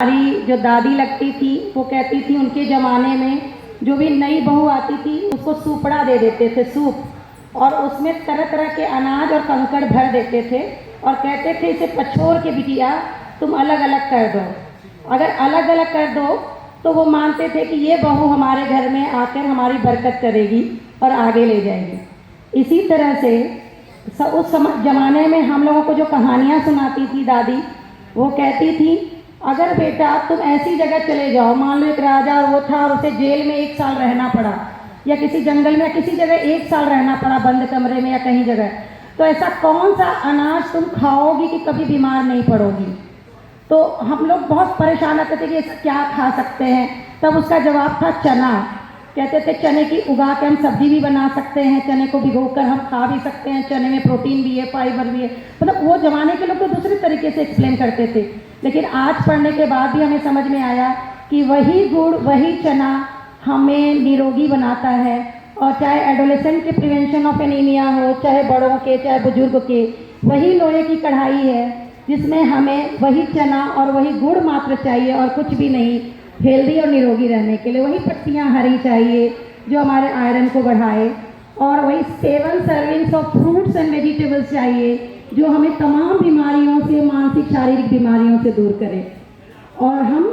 हमारी जो दादी लगती थी वो कहती थी उनके ज़माने में जो भी नई बहू आती थी उसको सूपड़ा दे देते थे, सूप, और उसमें तरह तरह के अनाज और कंकड़ भर देते थे और कहते थे इसे पछोड़ के बिटिया तुम अलग अलग कर दो। अगर अलग अलग कर दो तो वो मानते थे कि ये बहू हमारे घर में आकर हमारी बरकत करेगी और आगे ले जाएगी। इसी तरह से उस ज़माने में हम लोगों को जो कहानियाँ सुनाती थी दादी, वो कहती थी अगर बेटा तुम ऐसी जगह चले जाओ, मान लो एक राजा और वो था और उसे जेल में 1 साल रहना पड़ा, या किसी जंगल में किसी जगह 1 साल रहना पड़ा बंद कमरे में या कहीं जगह, तो ऐसा कौन सा अनाज तुम खाओगी कि कभी बीमार नहीं पड़ोगी। तो हम लोग बहुत परेशान रहते थे कि ऐसा क्या खा सकते हैं। तब उसका जवाब था चना। कहते थे चने की उगा के हम सब्जी भी बना सकते हैं, चने को भिगोकर हम खा भी सकते हैं, चने में प्रोटीन भी है, फाइबर भी है। मतलब वो ज़माने के लोग तो दूसरे तरीके से एक्सप्लेन करते थे, लेकिन आज पढ़ने के बाद भी हमें समझ में आया कि वही गुड़ वही चना हमें निरोगी बनाता है। और चाहे एडोलेसेंट के प्रिवेंशन ऑफ एनीमिया हो, चाहे बड़ों के चाहे बुजुर्ग के, वही लोहे की कढ़ाई है जिसमें हमें वही चना और वही गुड़ मात्र चाहिए और कुछ भी नहीं, हेल्दी और निरोगी रहने के लिए। वही पत्तियां हरी चाहिए जो हमारे आयरन को बढ़ाए, और वही 7 servings of fruits and vegetables चाहिए जो हमें तमाम बीमारियों से, मानसिक शारीरिक बीमारियों से दूर करे। और हम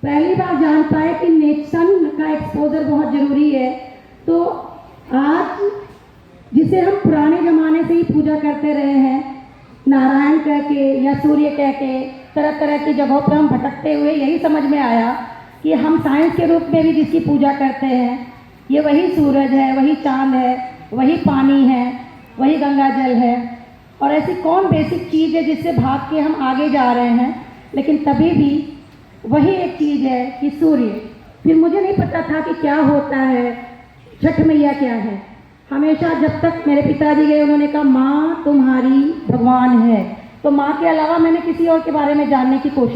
पहली बार जान पाए कि नेचर का एक्सपोजर बहुत ज़रूरी है। तो आज जिसे हम पुराने ज़माने से ही पूजा करते रहे हैं, नारायण कह के या सूर्य कह के तरह तरह की जगहों पर हम भटकते हुए यही समझ में आया कि हम साइंस के रूप में भी जिसकी पूजा करते हैं, ये वही सूरज है, वही चांद है, वही पानी है, वही गंगा जल है। और ऐसी कौन बेसिक चीज़ है जिससे भाग के हम आगे जा रहे हैं, लेकिन तभी भी वही एक चीज़ है कि सूर्य। फिर मुझे नहीं पता था कि क्या होता है, छठ मैया क्या है। हमेशा जब तक मेरे पिताजी गए उन्होंने कहा माँ तुम्हारी भगवान है, तो माँ के अलावा मैंने किसी और के बारे में जानने की कोशिश